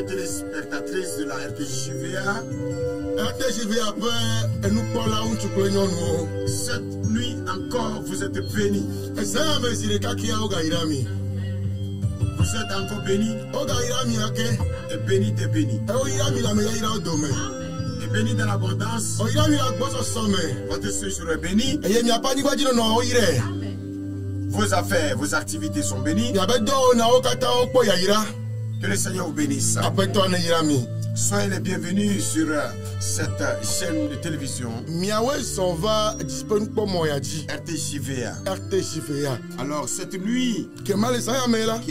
Téléspectatrices de la RTJVA, cette nuit encore, vous êtes bénis. Vous êtes encore bénis. Et bénis, t'es bénis. Et bénis dans l'abondance. Votre séjour est béni. Vos affaires, vos activités sont bénies. Que le Seigneur vous bénisse. Soyez les bienvenus sur cette chaîne de télévision RTJVA. Alors cette nuit qui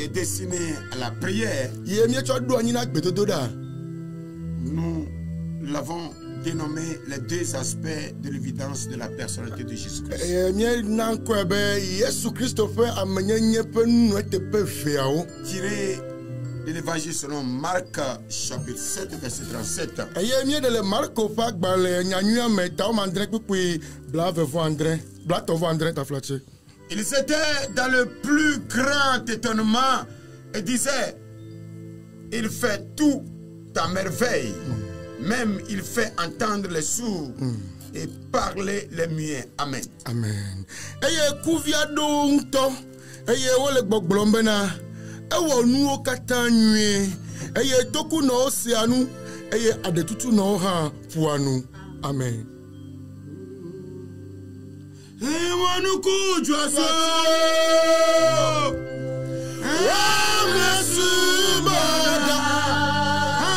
est destinée à la prière, nous l'avons dénommé les deux aspects de l'évidence de la personnalité de Jésus-Christ. Tiré de l'évangile selon Marc, chapitre 7, verset 37. Ils étaient dans le plus grand étonnement et disaient: il fait tout à merveille. Même il fait entendre les sourds et parler les muets. Amen. Amen. Ewo nuwo kata nwie eye toku na osianu eye adetutu na oha fuanu. Amen. Ewanu kujwaso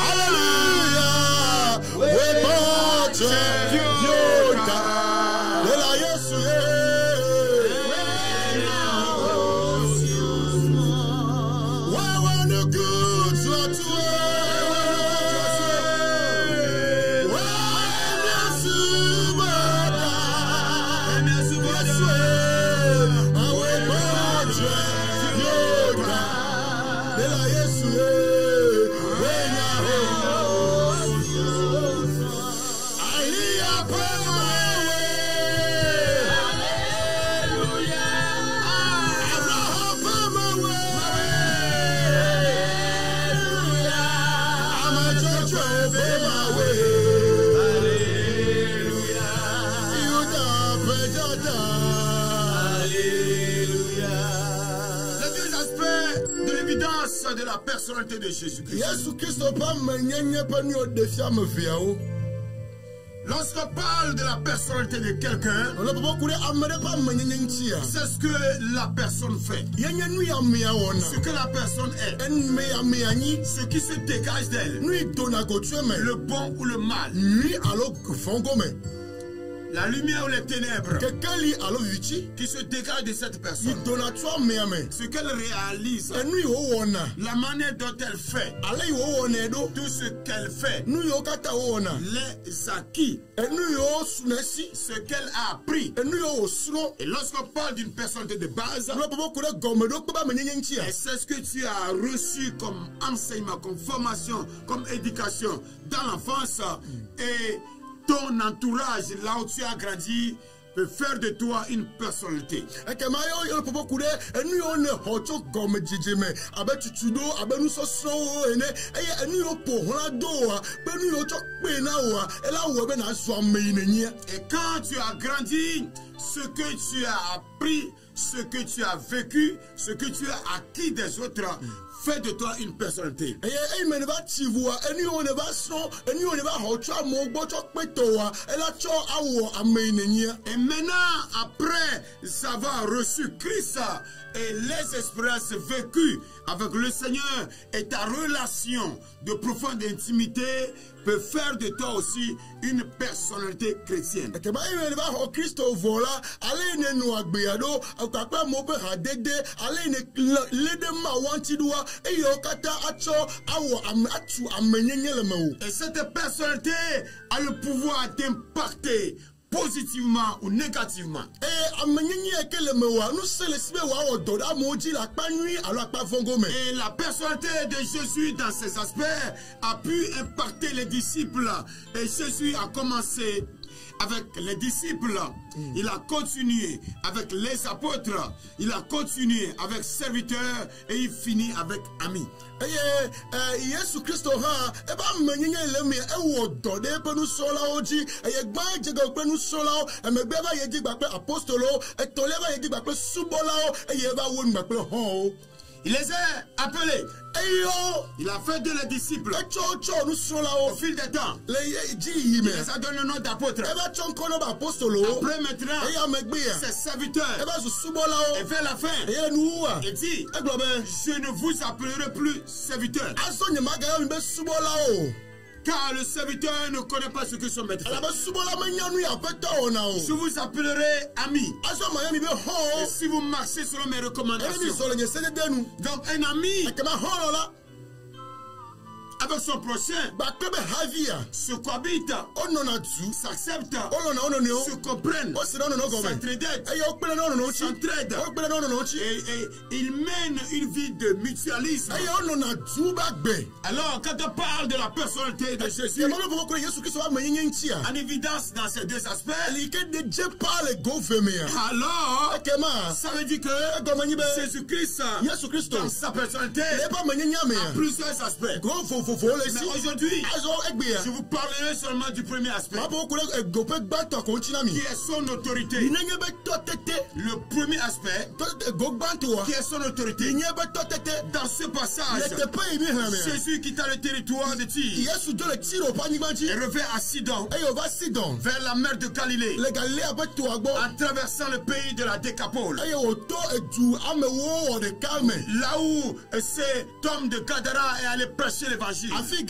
hallelujah we boche yoda lela Yesu de la personnalité de Jésus-Christ. Lorsqu'on parle de la personnalité de quelqu'un, c'est ce que la personne fait. Ce que la personne est. Ce qui se dégage d'elle. Le bon ou le mal. La lumière ou les ténèbres qui se dégagent de cette personne. Ce qu'elle réalise. La manière dont elle fait. Tout ce qu'elle fait. Les acquis. Ce qu'elle a appris. Et lorsqu'on parle d'une personnalité de base, c'est ce que tu as reçu comme enseignement, comme formation, comme éducation dans l'enfance. Et ton entourage, là où tu as grandi, peut faire de toi une personnalité. Et quand tu as grandi, ce que tu as appris, ce que tu as vécu, ce que tu as acquis des autres, fait de toi une personnalité. Et maintenant, après avoir reçu Christ et les expériences vécues avec le Seigneur et ta relation de profonde intimité peut faire de toi aussi une personnalité chrétienne. Et cette personnalité a le pouvoir d'impacter positivement ou négativement. Et la personnalité de Jésus dans ces aspects a pu impacter les disciples. Et Jésus a commencé avec les disciples, il a continué avec les apôtres, il a continué avec serviteurs et il finit avec amis. Jésus Christ il les a appelés. Il a fait de les disciples. Au fil des temps, il les a donné le nom d'apôtres. Après maintenant, ses serviteurs. Et vers la fin, il dit, je ne vous appellerai plus serviteurs. Car le serviteur ne connaît pas ce que son maître fait. Je vous appellerai amis. Et si vous marchez selon mes recommandations. Donc un ami avec son prochain se cohabite, s'accepte, se comprennent, s'entraident, et il mène une vie de mutualisme. Alors quand on parle de la personnalité de Jésus, en évidence dans ces deux aspects, alors ça veut dire que Jésus-Christ dans sa personnalité a plusieurs aspects. Mais aujourd'hui, je vous parlerai seulement du premier aspect, qui est son autorité. Le premier aspect, qui est son autorité. Dans ce passage, Jésus quitta le territoire de Tyr et revint à Sidon, vers la mer de Galilée, en traversant le pays de la Décapole. Là où cet homme de Gadara est allé prêcher l'évangile. Et c'est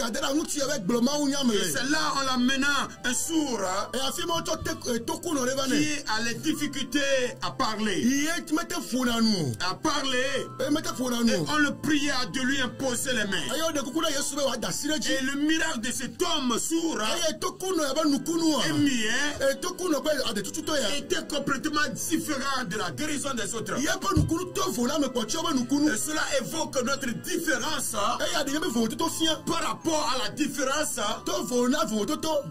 là en l'amenant un sourd qui a les difficultés à parler. Et on le pria de lui imposer les mains. Et le miracle de cet homme sourd était complètement différent de la guérison des autres. Et cela évoque notre différence par rapport à la différence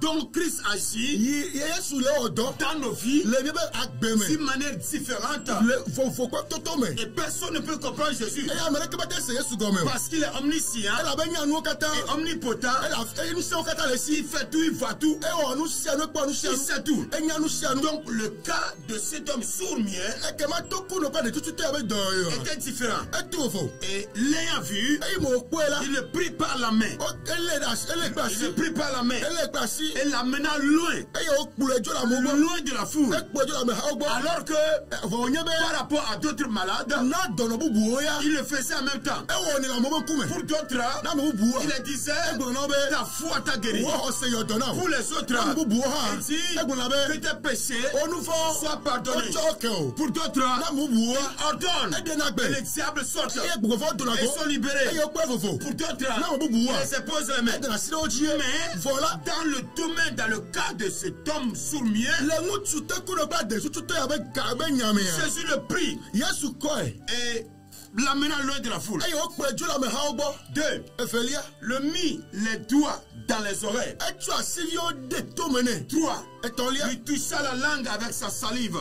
dont Christ agit dans nos vies d'une manière différente. Et personne ne peut comprendre Jésus parce qu'il est omniscient et omnipotent. Il fait tout, il voit tout, il sait tout. Donc le cas de cet homme sourd-muet était différent. Et l'ayant vu, il le prit par la main main. Il le prit par la main et l'amena loin. Loin de la foule. Alors que par rapport à d'autres malades, il le faisait en même temps. Pour d'autres, il disait ta foi t'a guéri. Pour les autres, il dit que tes péchés soient pardonnés. Pour d'autres, il ordonne que les diables sortent et sont libérés. Pour d'autres, il se pose les mains. Mais dans le domaine, dans le cas de cet homme sourd-muet, Jésus le prie et l'amena loin de la foule. 2. Le mit les doigts dans les oreilles. 3. Lui toucha la langue avec sa salive.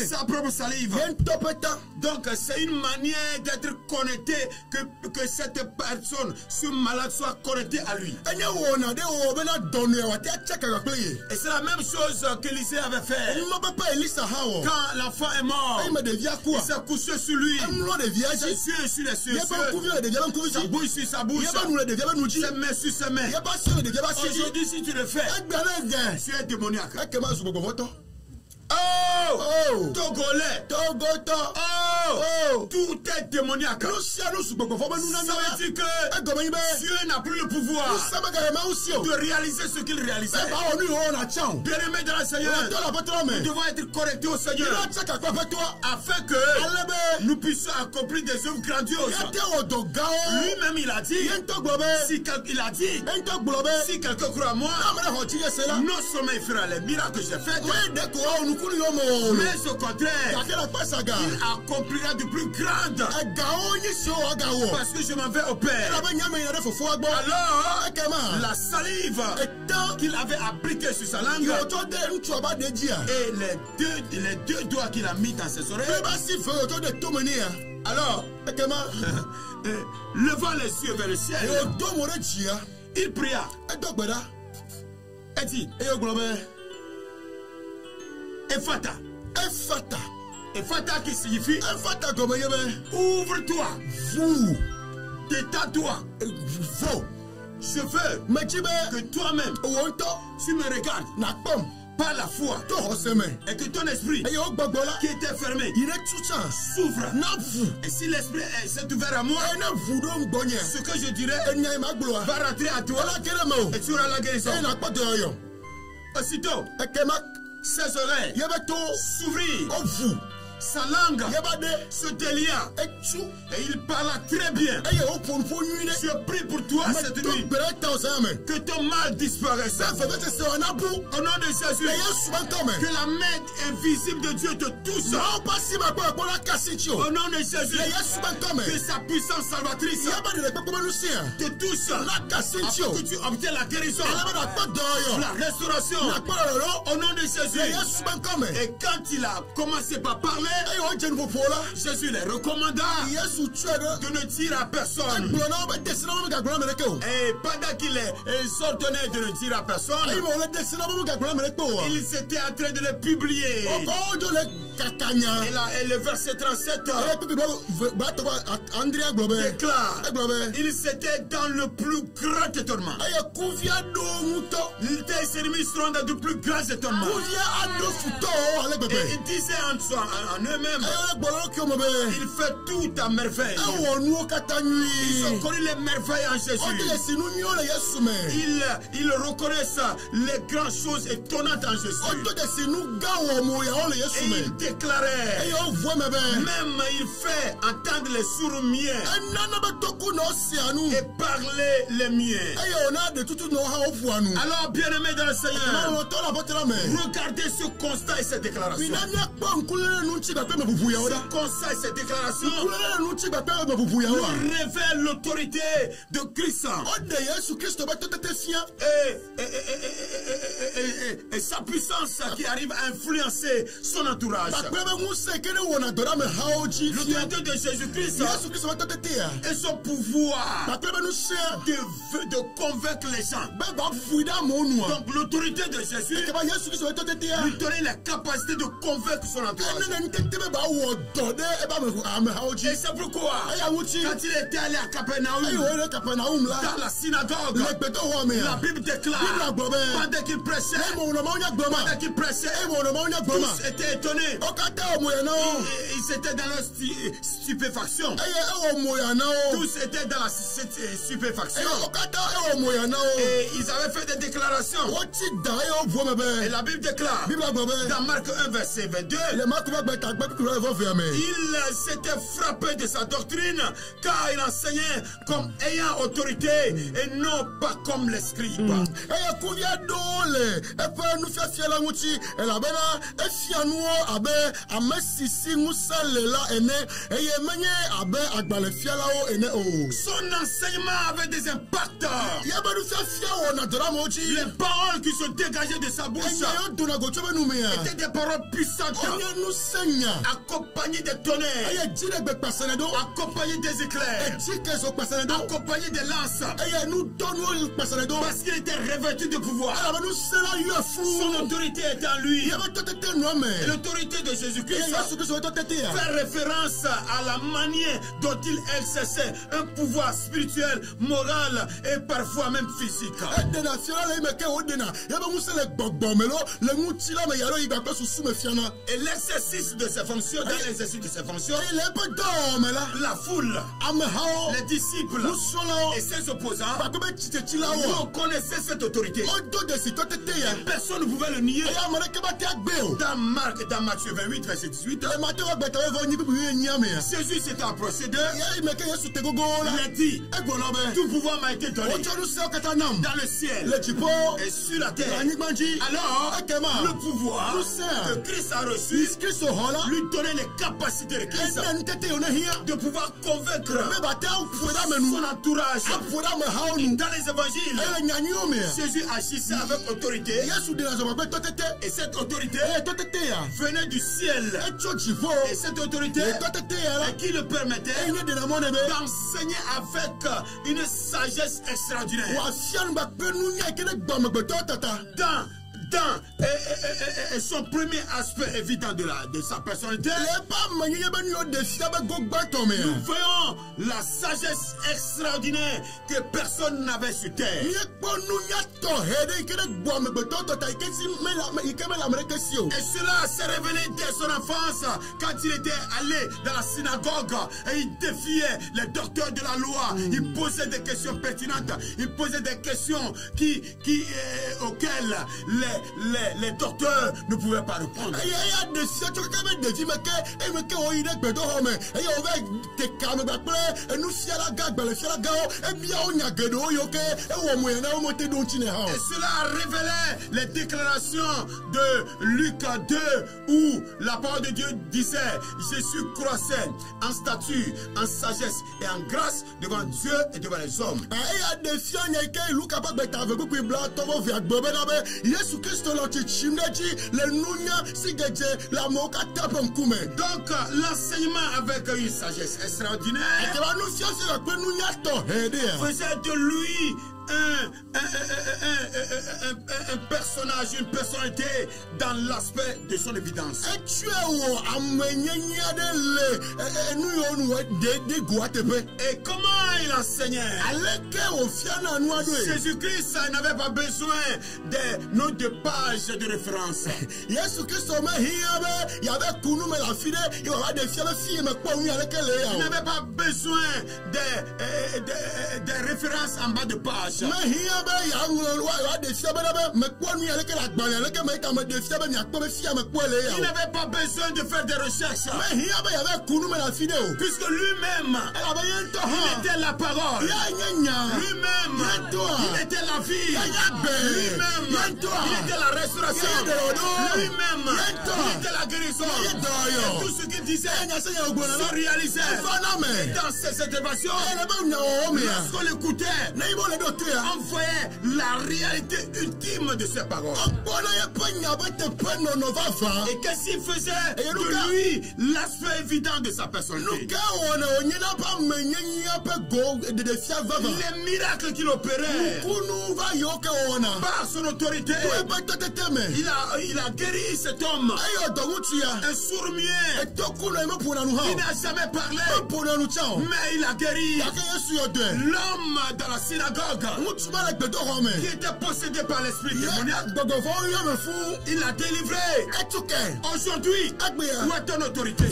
Sa propre salive. Donc c'est une manière d'être connecté, que cette personne, ce malade soit connecté à lui. Et c'est la même chose qu'Élisée avait fait. Quand l'enfant est mort, il s'est couché sur lui. Ses yeux sur les cieux. Sa bouche sur sa bouche. Ses mains sur ses mains. Aujourd'hui, si tu le fais, tu es démoniaque. Oh! Togolais! Tout est démoniaque. Ça veut dire que Dieu n'a plus le pouvoir de réaliser ce qu'il réalisait. Bien-aimé dans le Seigneur, nous devons être connectés au Seigneur afin que nous puissions accomplir des œuvres grandioses. Lui-même, il a dit, si quelqu'un croit à moi, non seulement il fera les miracles que j'ai faits, mais au contraire, il accomplira de plus grandes. Parce que je m'en vais au Père. Alors, la salive qu'il avait appliquée sur sa langue et les deux doigts qu'il a mis dans ses oreilles. Alors, levant les yeux vers le ciel, il pria et dit, Ephata qui signifie ouvre-toi, détends-toi. Je veux que toi-même tu me regardes par la foi et que ton esprit qui était fermé s'ouvre. Et si l'esprit s'est ouvert à moi, ce que je dirais va rentrer à toi et tu auras la guérison. Aussitôt, ses oreilles s'ouvrirent, sa langue se délia et il parla très bien. Je prie pour toi cette nuit que ton mal disparaisse. Au nom de Jésus, que la main invisible de Dieu te touche. Au nom de Jésus, que sa puissance salvatrice te touche afin que tu obtiennes la guérison, la restauration. Au nom de Jésus. Et quand il a commencé par parler, Jésus les recommanda de ne dire à personne. Et pendant qu'il les ordonnait de ne dire à personne, il s'était en train de les publier. Et le verset 37 déclare, il s'était dans le plus grand étonnement. Ses ennemis seront dans de plus grands étonnements. Et ils disaient en eux-mêmes, il fait tout à merveille. Ils ont connu les merveilles en Jésus. Ils reconnaissent les grandes choses étonnantes en Jésus. Et ils déclaraient, même il fait entendre les sourds muets et parler les muets. Alors, bien-aimés dans le Seigneur, regardez ce constat et cette déclaration. Ce constat et cette déclaration nous révèle l'autorité de Christ et sa puissance qui arrive à influencer son entourage. L'autorité de Jésus-Christ et son pouvoir de convaincre les gens. Donc l'autorité de Jésus lui donnait la capacité de convaincre son entourage. Et c'est pourquoi quand il était allé à Capernaum, dans la synagogue, la Bible déclare, pendant qu'il prêchait, tous étaient étonnés. Ils étaient dans leur stupéfaction. Tous étaient dans la stupéfaction. Et ils avaient fait des déclarations. Et la Bible déclare, dans Marc 1, verset 22, il s'était frappé de sa doctrine, car il enseignait comme ayant autorité et non pas comme les scribes. Son enseignement avait des impacts. Les paroles qui se dégageaient de sa bouche étaient des paroles puissantes, accompagnées des tonnerres, accompagnées des éclairs, accompagnées des lances, parce qu'il était revêtu de pouvoir. Son autorité est en lui. Et l'autorité de Jésus-Christ fait référence à la manière dont il exerçait un pouvoir spirituel, moral et parfois même physique. Et l'exercice de ses fonctions, dans l'exercice de ses fonctions, la foule, les disciples et ses opposants reconnaissaient cette autorité. Personne ne pouvait le nier. Dans Matthieu 28, verset 18, Jésus s'est approché d'eux. Il a dit, tout pouvoir m'a été donné dans le ciel et sur la terre. Alors, le pouvoir que Christ a reçu lui donnait les capacités de Christ de pouvoir convaincre son entourage. Dans les évangiles, Jésus agissait avec autorité, et cette autorité venait du ciel. Et cette autorité qui le permettait d'enseigner avec une sagesse extraordinaire. Et son premier aspect évident de sa personnalité, nous voyons la sagesse extraordinaire que personne n'avait sur terre. Et cela s'est révélé dès son enfance, quand il était allé dans la synagogue et il défiait les docteurs de la loi. Il posait des questions pertinentes, il posait des questions auxquelles les docteurs ne pouvaient pas répondre. Et cela révélait les déclarations de Luc 2 où la parole de Dieu disait: Jésus croissait en stature, en sagesse et en grâce devant Dieu et devant les hommes. Donc l'enseignement avec une sagesse extraordinaire faisait de lui un personnage, une personnalité dans l'aspect de son évidence. Et comment il enseignait? Jésus-Christ n'avait pas besoin des noms de pages de référence. Il n'avait pas besoin des références en bas de page. Il n'avait pas besoin de faire des recherches, puisque lui-même il était la parole, lui-même il était la vie, lui-même il était la restauration, lui-même il était la guérison. Et tout ce qu'il disait se réalisait. Et dans ces interventions, lorsqu'on l'écoutait, on voyait la réalité ultime de ses paroles. Et qu'est-ce qu'il faisait de lui l'aspect évident de sa personnalité? Les miracles qu'il opérait par son autorité, il a guéri cet homme, un sourd-muet qui n'a jamais parlé, mais il a guéri l'homme dans la synagogue qui était possédé par l'esprit démoniaque. Il l'a délivré. Aujourd'hui, où est ton autorité?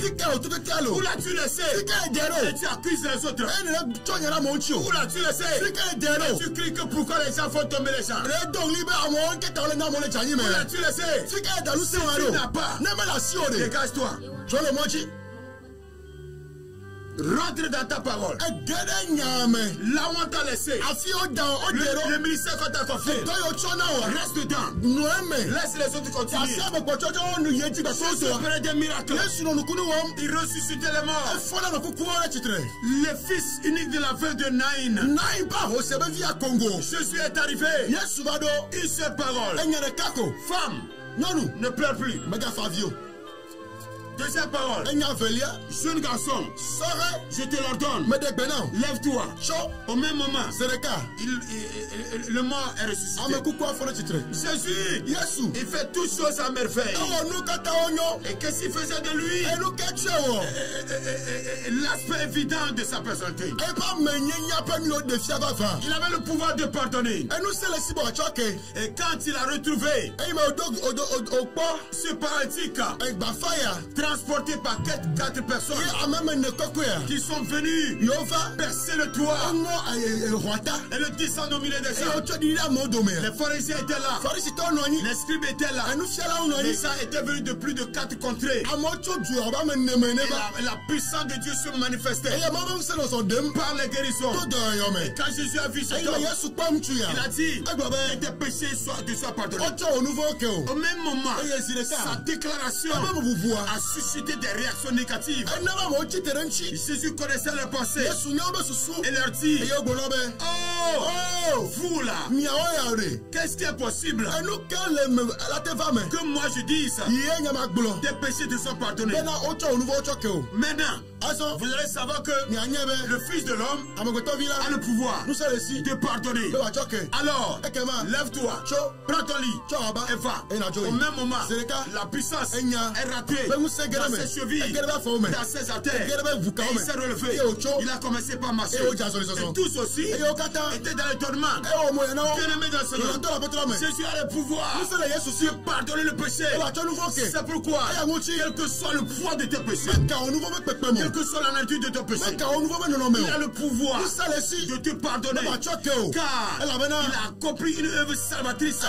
Où l'as-tu laissé? Et tu accuses les autres. Où l'as-tu laissé? Et tu cries que pourquoi les gens font tomber les gens? Où l'as-tu laissé? Si tu n'as pas, dégage-toi. Rentre dans ta parole. Là où on t'a laissé, le ministère qu'on t'a confié, reste dedans. Laisse les autres continuer. Ils opéraient des miracles. Ils ressuscitaient les morts. Le fils unique de la veuve de Naïn, Jésus est arrivé. Une seule parole. Femme, ne pleure plus. Deuxième parole. Jeune garçon, je te l'ordonne. Lève-toi. Au même moment, le mort est ressuscité. Jésus, il fait toutes choses à merveille. Et qu'est-ce qu'il faisait de lui? L'aspect évident de sa personnalité. Il avait le pouvoir de pardonner. Et quand il a retrouvé ce paralytique, transporté par 4 personnes qui sont venues percer le toit et le descendre au milieu des gens. Les pharisiens étaient là, les scribes étaient là, les gens étaient venus de plus de 4 contrées. La puissance de Dieu se manifestait par les guérisons. Et quand Jésus a vu cet homme, il a dit que tes péchés soient pardonnés. Au même moment, sa déclaration a suscité des réactions négatives. Jésus connaissait leurs pensées et leur dit: oh, vous là, qu'est-ce qui est possible que moi je dise tes péchés te sont pardonnés? Maintenant, vous allez savoir que le Fils de l'homme a le pouvoir de pardonner. Alors, lève-toi, prends ton lit et va. Au même moment, la puissance est ratée dans ses chevilles, dans ses artères. Et il s'est relevé. Il a commencé par marcher. Et tous aussi étaient dans l'étonnement. Bien-aimés dans le Seigneur, Jésus a le pouvoir de pardonner le péché. C'est pourquoi, quel que soit le poids de tes péchés, quelle que soit la nature de tes péchés, il a le pouvoir de te pardonner. Car il a accompli une œuvre salvatrice à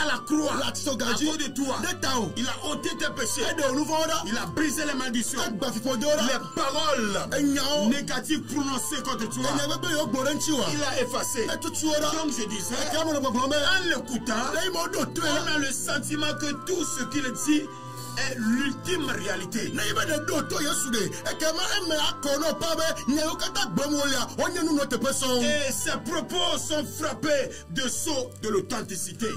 la croix à cause de toi. Il a ôté tes péchés. Il a brisé les malédictions. Les paroles négatives prononcées contre toi, il a effacé. Comme je disais, en l'écoutant, on a le sentiment que tout ce qu'il dit est l'ultime réalité. Et ses propos sont frappés de sceau de l'authenticité.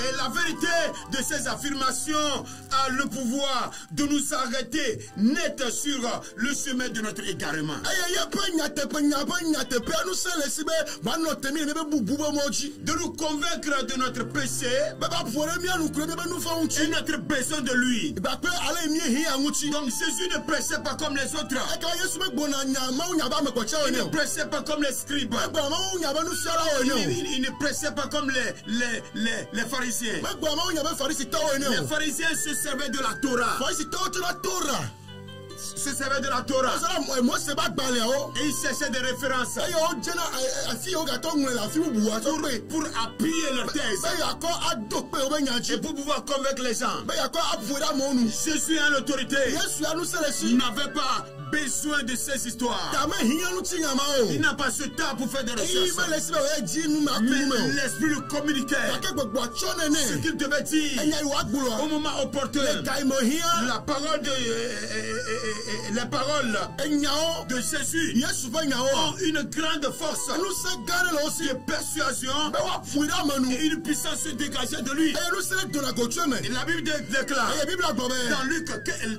Et la vérité de ces affirmations a le pouvoir de nous arrêter net sur le chemin de notre égarement. De nous convaincre de notre péché et notre besoin de lui. Donc Jésus ne prêchait pas comme les autres. Il ne prêchait pas comme les scribes. Il ne prêchait pas comme les pharisiens. Les pharisiens se servaient de la Torah. Se servaient de la Torah. Et ils cherchaient des références pour appuyer leur thèse et pour pouvoir convaincre les gens. Jésus a l'autorité. N'avait pas besoin de ces histoires. Tama hinyanu tinyama o. Il n'a pas ce temps pour faire des recherches. Iba lesi ba we ji nu ma ku Mais me. l'esprit le communiquait. Ake gbogbo chone Ce ne. qu'il devait dire Enya iwa gbulo. au moment opportun. Kai mo hiya. La parole de les paroles Enyao de Jésus Yesu fa nyao. ont une grande force Nu se gane lo si. de persuasion Be wa fuida manu. et une puissance dégagée de lui. E nu se do na go chome. Et la Bible déclare E Bible agbo be.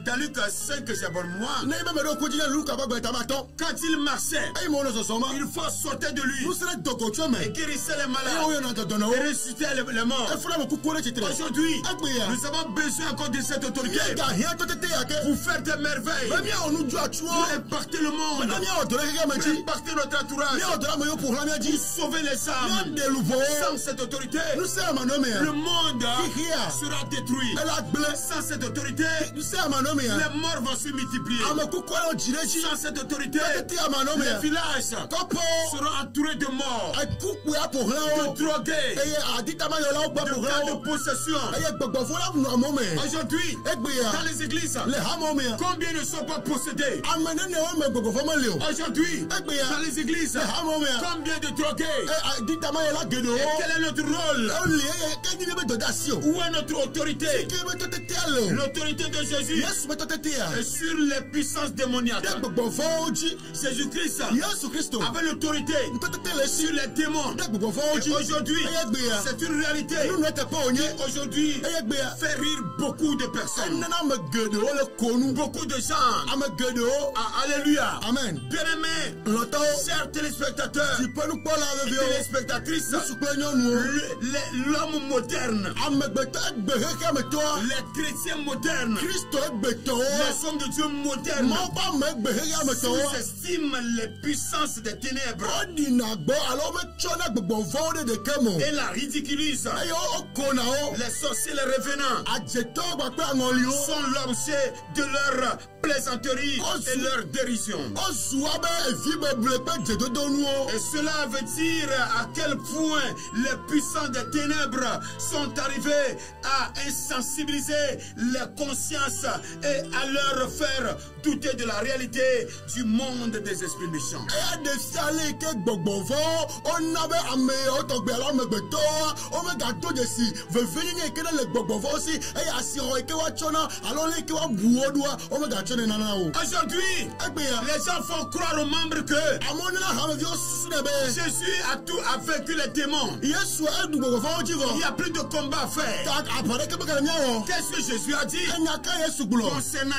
dans Luc 5 que j'abonne moi, Ne be me do ko jina Luka ba gbe tamato. quand il marchait, E mo no so soma. il faut sortir de lui Nu se do go chome. et guérissait les E o malades yo na to dono. et ressuscitait les morts. E fura mo ku ko le chitre. Aujourd'hui, Agbeya. nous avons besoin encore de cette autorité Ga hiya to tete ya ke. pour faire des merveilles, Be mi onu ju achuo. pour impacter le monde, Be mi o do le ke pour mechi. impacter notre entourage, Mi o do la mo yo pour la mi pour aji. sauver les âmes. Mi de luvo. Sans cette autorité, Nu se amanome ya. le monde Here. sera détruit. E la gble. Sans cette autorité, Nu se amanome ya. les morts vont se multiplier. Amaku ko yo jireji. Sans cette autorité, Tete amanome ya. les villages Kopo. seront entourés de morts, Akuku ya pour la de o. drogués, Eye adita ma yo la o gba de pour la cas de o. possession. Eye gbogbo fo la nu amome. Aujourd'hui, Egbeya. dans les églises, Le hamome ya. combien ne sont pas possédés? Amene ne o me gbogbo fo ma le o. Aujourd'hui, Egbeya. dans les églises, Le hamome ya. combien de drogués? E adita ma yo la gedo. Et quel est notre rôle? O le eye ke ni be do da si o. Où est notre autorité? Ke be to tete ale o. L'autorité de Jésus Yesu be to tete ya. est sur les puissances démoniaques. De gbogbo fo oji. Jésus-Christ Yesu Kristo. avait l'autorité To tete le si. sur les démons. De gbogbo fo Et oji. aujourd'hui, Eye gbeya. c'est une réalité. Nu ne te pa onye. Aujourd'hui, Eye gbeya. fait rire beaucoup de personnes. Nana me gedo o le konu. Beaucoup de gens. Ame gedo o. Ah, alléluia. Amen. Bien-aimés, Lọtọ o. chers téléspectateurs Tu peux nous parler et avec eux. téléspectatrices, Nous souple nyɔnu o. l'homme moderne, Amegbetɔ egbehe me tɔa. les chrétiens modernes, Kristo egbetɔwo. les hommes de Dieu modernes, Mawu ƒe ame egbehe me tɔwo. sous-estiment les puissances des ténèbres Woɖina gbɔ alo wometsɔna gbɔgbɔvɔwo ɖe ɖeke me o. et la ridiculisent. Eye wokona wo. Les sorciers, les revenants Adzetɔwo kpakple aŋɔliwo. sont l'objet de leur plaisanterie et leur dérision. Wozu abe evi beble ƒe dzedodonuwo. Et cela veut dire à quel point les puissants des ténèbres sont arrivés à insensibiliser les consciences et à leur faire douter de la réalité du monde des esprits méchants. Eya ɖe sia le yi ke gbɔgbɔvɔwo wona be ame yawo tɔgbe alo amegbetɔwo womegado dzesi vevenyenye yi ke ne le gbɔgbɔvɔwo si eye asixɔ yi ke woatsɔna alo le yi ke woabu wo ɖoa womegatsɔnɛ nana o. Aujourd'hui, Egbeya. les gens font croire aux membres que Amewo nena hameviwo susu ne be Jésus a vaincu les démons. Yesu eɖu gbɔgbɔvɔwo dzi Il vɔ. n'y a plus de combat à faire. Ta aƒe ɖeke megale míawɔ. Qu'est-ce que Jésus a dit Enya ka Yesu gblɔ. concernant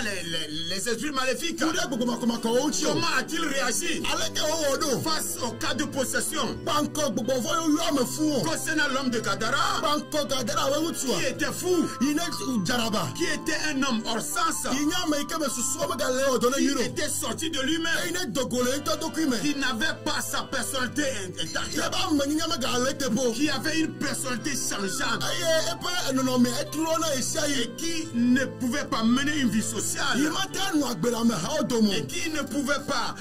les esprits maléfiques? Ku ɖe gbɔgbɔmakɔmakɔwo ŋuti o. Comment a-t-il réagi Aleke wowɔ ɖo. face au cas de possession Kpankɔ gbɔgbɔvɔ yiwo yɔ ame fu o. concernant l'homme de Gadara Kpankɔ gadara wo ŋutua. qui était fou, Yi ne dzaraba. qui était un homme hors sens, Yi nye ame yi ke me susuwo megale o dɔ ne qui yi ɖo. était sorti de lui-même, Eyi ne dogo le ŋutɔ dokui me. qui n'avait pas sa personnalité intacte, Yebe amenyinya megale teƒe. qui avait une personnalité changeante Eye eƒe nɔnɔme etrɔ na yi sia yi. et qui ne pouvait pas mener une vie Yi sociale mate nɔ agbe le amehawo dome. et qui ne pouvait pas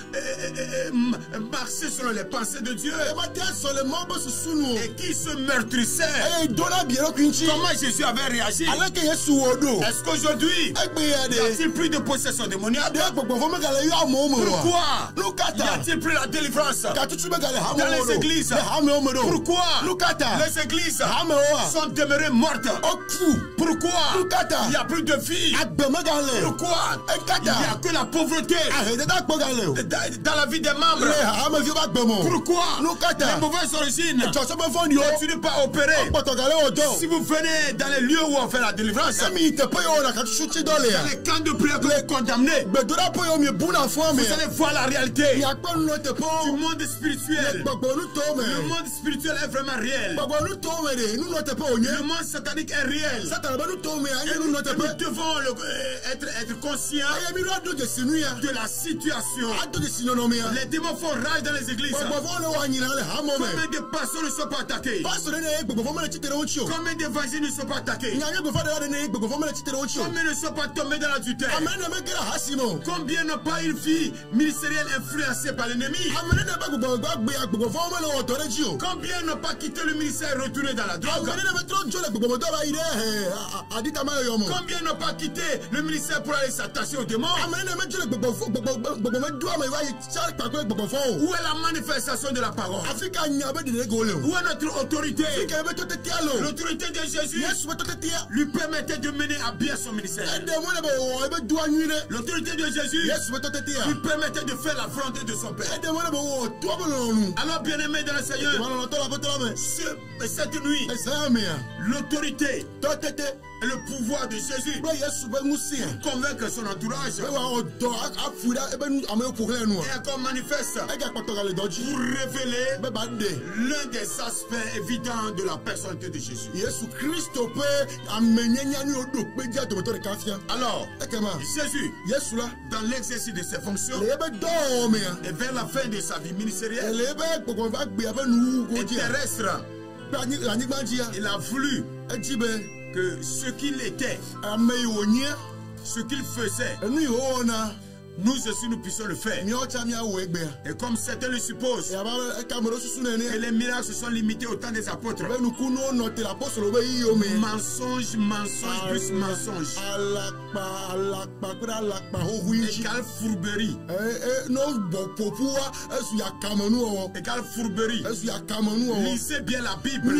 marcher selon les pensées de Dieu Yi mate sɔ le Mawu ƒe susu nu o. et qui se meurtrissait. Eye dona bie ɖokui ŋuti. Comment Jésus avait réagi? Aleke Yesu wɔ ɖo. Est-ce qu'aujourd'hui, Egbeya y ɖe. a-t-il plus de possession démoniaque? Ɖe gbɔgbɔvɔ megale yɔ amewo me o. Pourquoi? Nu Y kata. a-t-il plus la délivrance? Gatutu megale Dans hamewo les ɖo. églises. Le hamewo me ɖo. Pourquoi? Nu kata. Les églises Hamewoa. sont demeurées mortes. Oku. Pourquoi? Lukata. Il n'y a plus de vie. Agbe megale. Pourquoi? Il Ekata. n'y a que la pauvreté Ahededa kpɔgale o. dans la vie des membres. Le hameviwo ƒe agbe me o. Pourquoi? Lukata. Les mauvaises origines Dzɔsɔƒe fɔniwo. ne continuent pas à opérer. Kpɔtɔgale wɔ dɔ. Si vous venez dans les lieux où on fait la délivrance, Emi yi teƒe yiwo wɔna katutu tsi dɔ lea. dans les camps de prière que vous condamnez, Gbedoɖaƒe yiwo miebuna fɔa me. vous allez voir la réalité Miakpɔ nunɔ du teƒewo. monde spirituel. Gbɔgbɔnutowo me. Le monde spirituel est vraiment réel. Gbɔgbɔnutowo me de nunɔ teƒe wònye. Le monde satanique est réel. Satana ƒe nutowo me Et anye nous, nunɔ teƒe. devons être conscients Eye mi ɖo ado dzesi nu ya. de la situation. Ado dzesi nɔnɔme ya. Les démons font rage dans les églises. Gbɔgbɔvɔ le wɔ anyina le hamɔ me. Combien de pasteurs ne sont pas attaqués? Pastor ne ye gbɔgbɔvɔ mele tsitre wo ŋuti o. Combien d'évangiles ne sont pas attaqués? Nyanya gbefa ɖe ne ye gbɔgbɔvɔ mele tsitre wo ŋuti o. Combien ne sont pas tombés dans l'adultère? Ame ne mege ɖe ahasi me o. Combien n'ont pas une vie ministérielle influencée par l'ennemi? Ame ne be gbɔgbɔgbea gbɔgbɔvɔ mele wɔ dɔ ɖe dzi o. Combien n'ont pas quitté le ministère et retourné dans la drogue? Ame ne be trɔ dzo le gbɔgbɔmɔdɔ ba yi ɖe aditama yɔyɔ me o. Combien n'ont pas quitté le ministère pour aller s'attacher aux démons? Ame ne me dzo Où est la manifestation de la parole? Où est notre autorité? L'autorité de Jésus lui permettait de mener à bien son ministère. L'autorité de Jésus lui permettait de faire la volonté de son Père. Alors, bien-aimés dans le Seigneur, cette nuit, l'autorité et le pouvoir de Jésus pour convaincre son entourage et encore manifeste pour révéler l'un des aspects évidents de la personnalité de Jésus. Alors, Jésus, dans l'exercice de ses fonctions et vers la fin de sa vie ministérielle et terrestre, il a voulu que ce qu'il était, ce qu'il faisait, nous aussi nous puissions le faire. Et comme certains le supposent, que les miracles se sont limités au temps des apôtres. Mensonge, mensonge, plus mensonge. Égale fourberie. Égale fourberie. Lisez bien la Bible.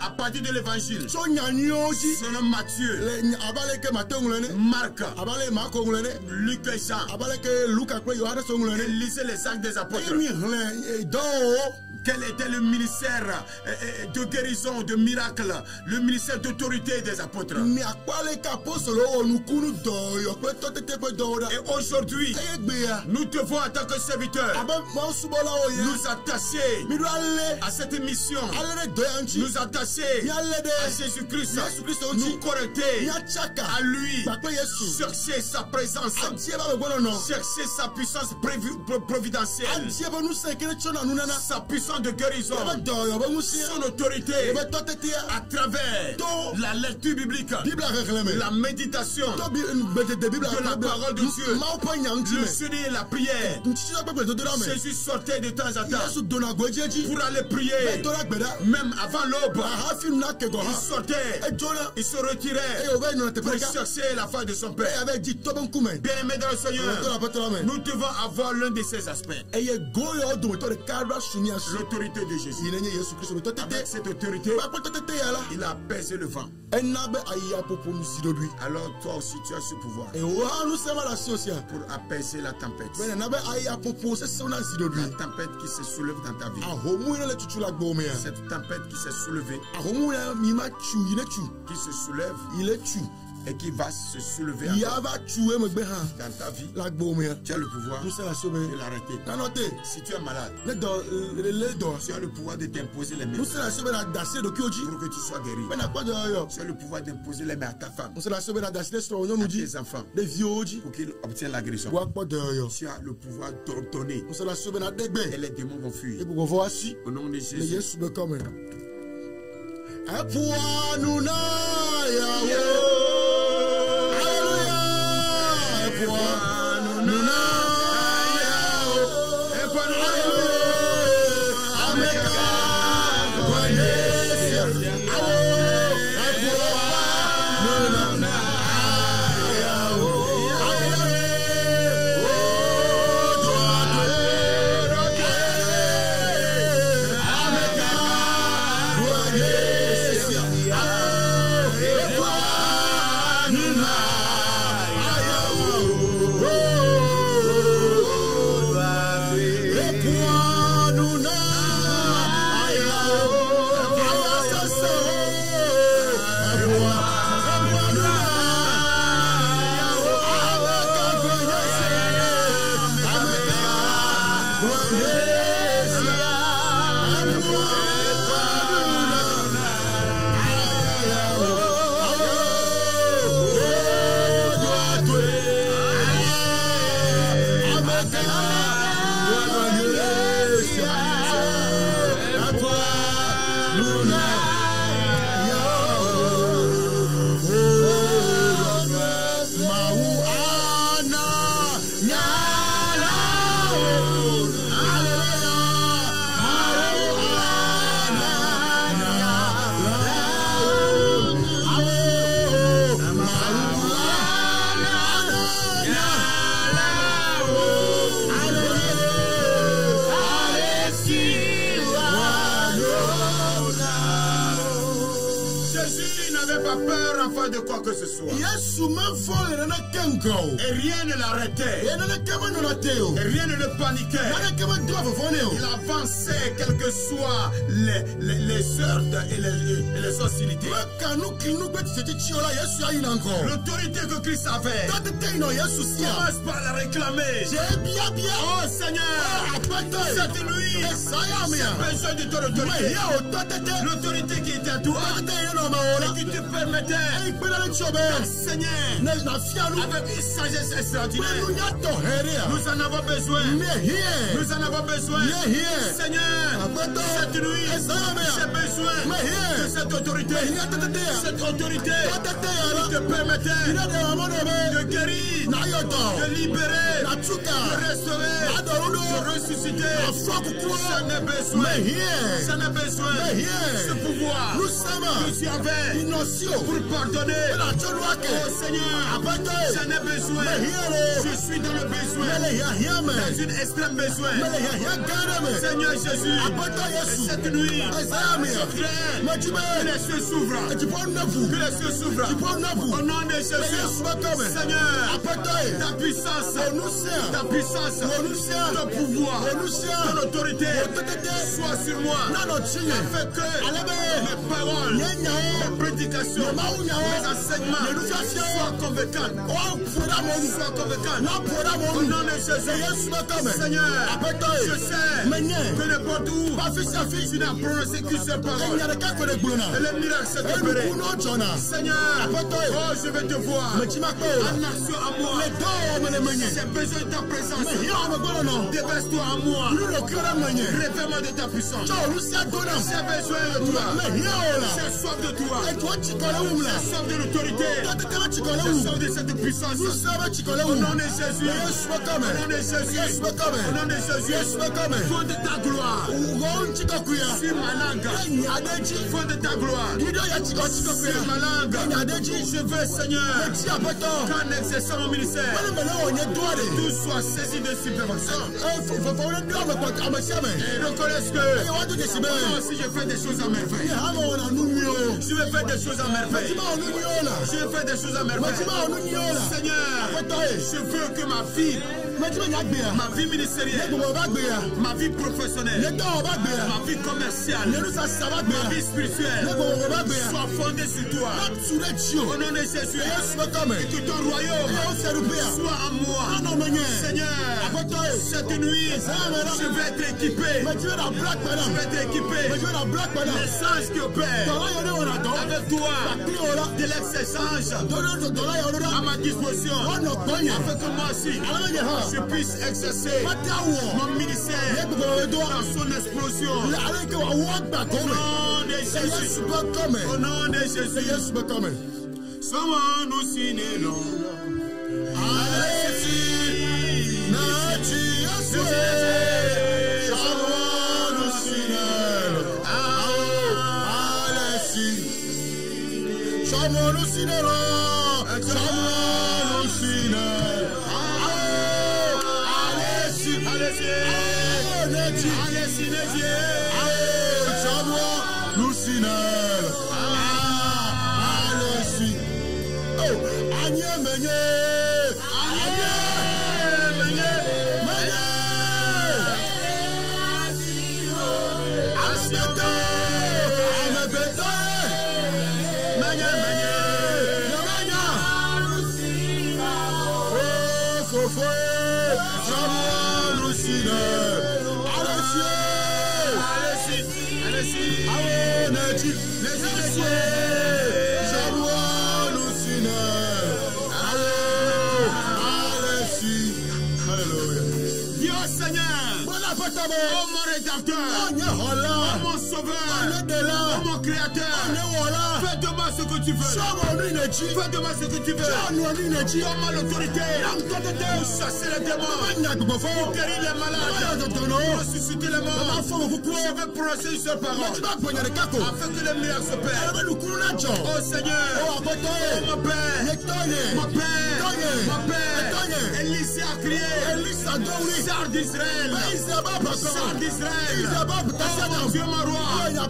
À partir de l'évangile. Selon Matthieu, Marc, Luc et Jean. Et lisez les actes des apôtres. Quel était le ministère de guérison, de miracle, le ministère d'autorité des apôtres? Et aujourd'hui, nous devons en tant que serviteurs nous attacher à cette mission, nous attacher à Jésus-Christ, nous connecter à lui, chercher sa présence, chercher sa puissance providentielle, sa puissance de guérison, son autorité à travers la lecture biblique, la méditation de la parole de Dieu, le jeûne et la prière. Jésus sortait de temps en temps pour aller prier, même avant l'aube. Il sortait, il se retirait pour chercher la face de son Père. Bien-aimés dans le Seigneur, nous devons avoir l'un de ces aspects. L'autorité de Jésus. Avec cette autorité, il a apaisé le vent. Alors toi aussi tu as ce pouvoir pour apaiser la tempête. La tempête qui se soulève dans ta vie. Cette tempête qui s'est soulevée, qui se soulève et qui va se soulever dans ta vie, tu as le pouvoir de l'arrêter. Si tu es malade, tu as le pouvoir de t'imposer les mains pour que tu sois guéri. Tu as le pouvoir d'imposer les mains à ta femme, à tes enfants, pour qu'ils obtiennent la guérison. Tu as le pouvoir d'ordonner et les démons vont fuir. Au nom de Jésus. Jésus n'avait pas peur enfin de quoi que ce soit. Et rien ne l'arrêtait. Et rien ne le paniquait. Il avançait quelles que soient les sortes et les hostilités. L'autorité que Christ avait, commence par la réclamer. Oh Seigneur, cette nuit, j'ai besoin de ton autorité. L'autorité qui était à toi et qui te permettait d'enseigner avec une sagesse extraordinaire. Nous en avons besoin. Nous en avons besoin. Seigneur, cette nuit, j'ai besoin de cette autorité. Cette autorité qui te permettait de guérir, de libérer, de restaurer, de ressusciter. Ça n'a besoin. Ça n'a besoin. Ce pouvoir que tu avais pour pardonner. Oh Seigneur, ça n'a besoin. Je suis dans le besoin, dans une extrême besoin. Seigneur Jésus, cette nuit, je crains que les cieux s'ouvrent. Que les cieux s'ouvrent. Au nom de Jésus, Seigneur, ta puissance, ton pouvoir, ton autorité soit sur moi. Afin que mes paroles, mes prédications, mes enseignements soient convaincants. Au nom de Jésus, Seigneur, je sais que n'importe où tu n'as prononcé qu'une seule parole. Et le miracle s'est opéré. Seigneur, oh, je vais te voir en action à moi. J'ai besoin de ta présence. Déverse-toi en moi. Révèle-moi de ta puissance. J'ai besoin de toi. J'ai soif de toi. J'ai soif de l'autorité. J'ai soif de cette puissance. Au nom de Jésus. Au nom de Jésus. Au nom de Jésus. Fond de ta gloire. Sur ma langue. Fond de ta gloire. Sur ma langue. Je veux, Seigneur, qu'en exerçant mon ministère, tout soit saisi de subversion. Et reconnaisse que moi aussi je fais des choses à merveille. Je vais faire des choses à merveille. Je vais faire des choses à merveille. Seigneur, je veux que ma vie ministérielle, ma vie professionnelle, ma vie commerciale, ma vie spirituelle soit fondée sur toi. Au nom de Jésus, et que ton royaume soit en moi. Seigneur, cette nuit, je vais être équipé. Je vais être équipé. Les anges qui opèrent avec toi, de l'excellence à ma disposition, afin que moi aussi, je puisse exercer mon ministère dans son explosion. Au nom de Jésus. Au nom de Jésus. Someone who's seen it all. Oh mon rédacteur, oh mon sauveur, oh mon créateur, fais de moi ce que tu veux. Fais de moi ce que tu veux. Donne-moi l'autorité pour chasser les démons, pour guérir les malades, pour ressusciter les morts. Je veux prononcer une seule parole afin que les miracles s'opèrent. Oh Seigneur, oh mon Père, mon Père, mon Père, Élisée a crié, Sar d'Israël, Sar d'Israël, oh mon Dieu, mon roi, mon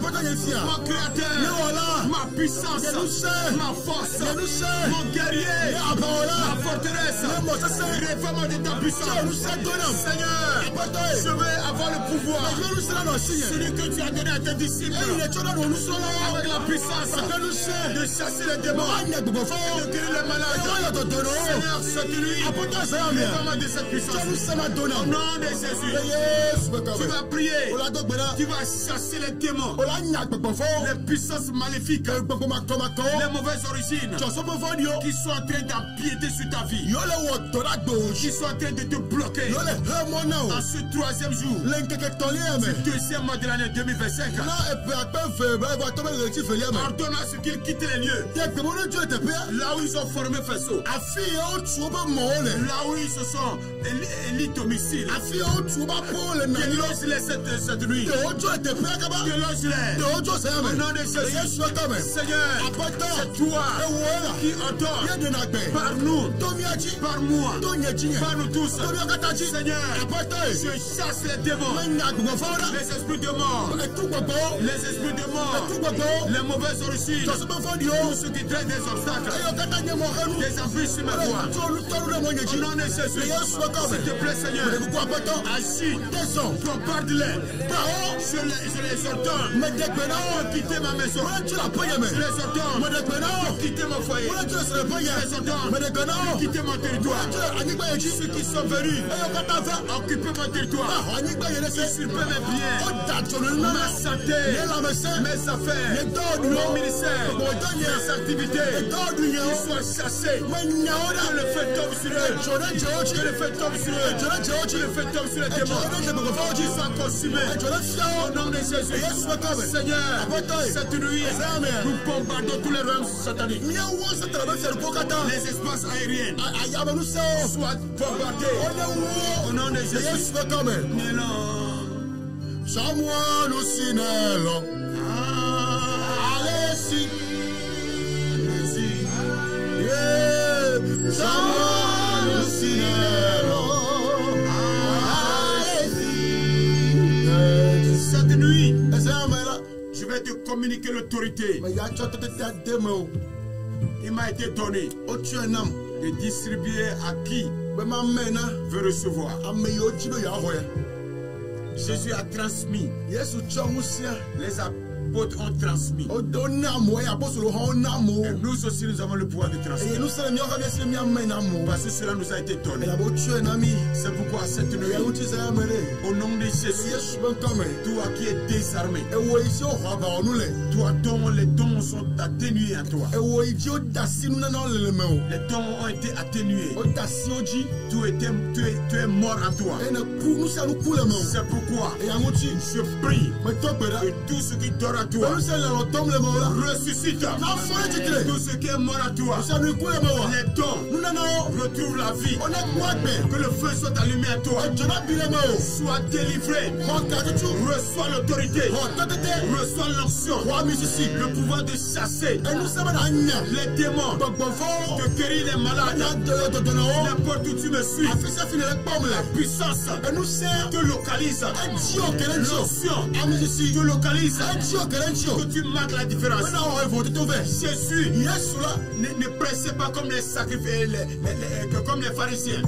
créateur, ma puissance, ma force, mon guerrier, ma forteresse. Réforme de ta puissance. Seigneur, je vais avoir le pouvoir. Celui que tu as donné à tes disciples. Avec la puissance de chasser les démons, de guérir les malades. Seigneur, cette nuit, réforme de cette puissance. Au nom de Jésus, tu vas prier. Tu vas chasser les démons, les puissances maléfiques, les mauvaises origines qui sont en train d'empiéter sur ta vie, qui sont en train de te bloquer. En ce troisième jour, ce deuxième mois de l'année 2025, ordonne à ce qu'ils quittent les lieux là où ils ont formé faisceau, là où ils se sont élis domicile. Déloge-les cette nuit. Déloge-les. Au nom de Jésus. Seigneur, c'est toi qui ordonne par nous, par moi, par nous tous. Seigneur, je chasse les démons, les esprits de mort, les esprits de mort, les mauvaises origines, tous ceux qui traînent des obstacles, des embûches sur ma voie. Au nom de Jésus, s'il te plaît, Seigneur, agis, bombarde-les. Je les ordonne pour quitter ma maison. Je les ordonne pour quitter mon foyer. Je les ordonne pour quitter mon territoire. Ceux qui sont venus occuper mon territoire, usurper mes biens, ma santé, mes affaires, mon ministère, mes activités, qu'ils soient chassés. Que le feu tombe sur eux. Que le feu tombe sur eux. Que le feu tombe sur les démons. Qu'ils soient consumés. Au nom de Jésus. Seigneur, cette nuit, nous bombardons tous les royaumes sataniques. Les espaces aériens soient bombardés. Au nom de Jésus. Samuel Sinelo. Alessi. Samuel Sinelo. Cette nuit, je vais te communiquer l'autorité. Il m'a été donné de distribuer à qui veut recevoir. Jésus a transmis. Les apôtres ont transmis. Et nous aussi, nous avons le pouvoir de transmettre. Parce que cela nous a été donné. C'est pourquoi cette nuit, au nom de Jésus, toi qui es désarmé, toi dont les dons sont atténués en toi, les dons ont été atténués, tu es mort en toi. C'est pourquoi je prie que tout ce qui dort à toi ressuscite. Tout ce qui est mort à toi, les dons retrouvent la vie. Que le feu soit allumé à toi. Sois délivré. Reçois l'autorité. Reçois l'onction. Le pouvoir de chasser les démons, de guérir les malades. N'importe où tu me suis, la puissance te localise. L'onction te localise. Que tu marques la différence. Jésus ne pressait pas comme les sacrifiés, comme les pharisiens,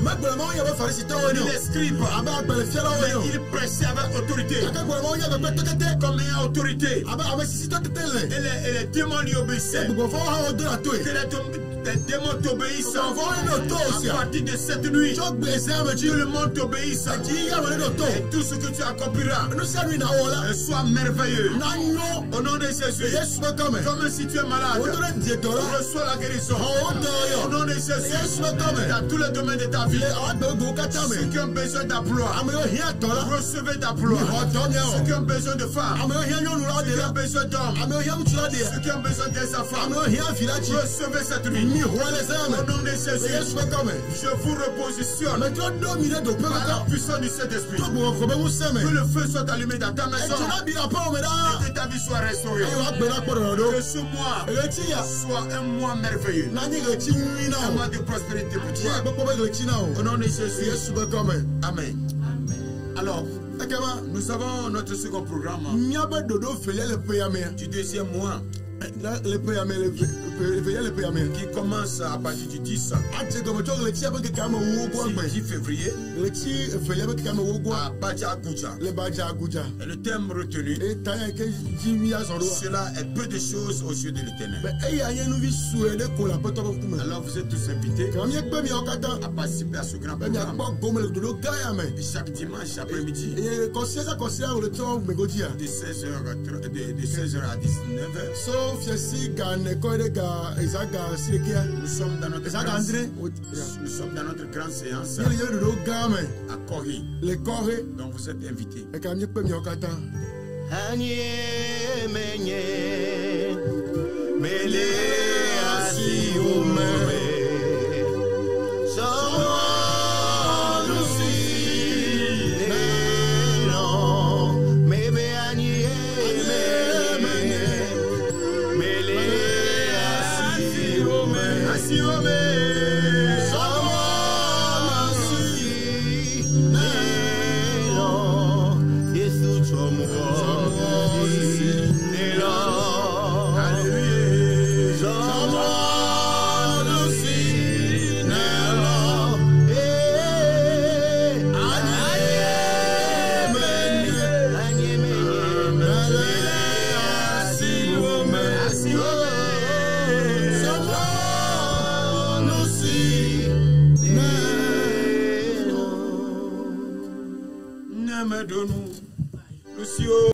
les scribes. Il pressait avec autorité, comme il y a autorité. Et les démons lui obéissaient. Les démons t'obéissent. À partir de cette nuit, que le monde t'obéisse. Et tout ce que tu accompliras soit merveilleux. Au nom de Jésus, comme si tu es malade, reçois la guérison. Au nom de Jésus, dans tous les domaines de ta vie, ceux qui ont besoin d'emploi, recevez d'emploi. Ceux qui ont besoin de femmes, ceux qui ont besoin d'hommes, ceux qui ont besoin des enfants, recevez cette nuit. Au nom de Jésus, je vous repositionne par la puissance du Saint-Esprit. Que le feu soit allumé dans ta maison et que ta vie soit restaurée. Que ce mois soit un mois merveilleux, un mois de prospérité pour toi. Au nom de Jésus. Amen. Alors, nous avons notre second programme du deuxième mois Le payamé, le payamé. Qui commence à partir du 10. C'est comme tu le tiens avec Kama Wogo. 10 février. Le tia fait avec Kama Wogo. À Badja Gouja. Le Badja Gouja. Et le thème retenu. Et Tanya que Jimmy a son cela est peu de choses aux yeux de l'Éternel. Alors vous êtes tous invités à participer à ce grand programme. Chaque dimanche après-midi. De 16h à 19h. Nous sommes dans notre grande séance à Corée. Donc vous êtes invités.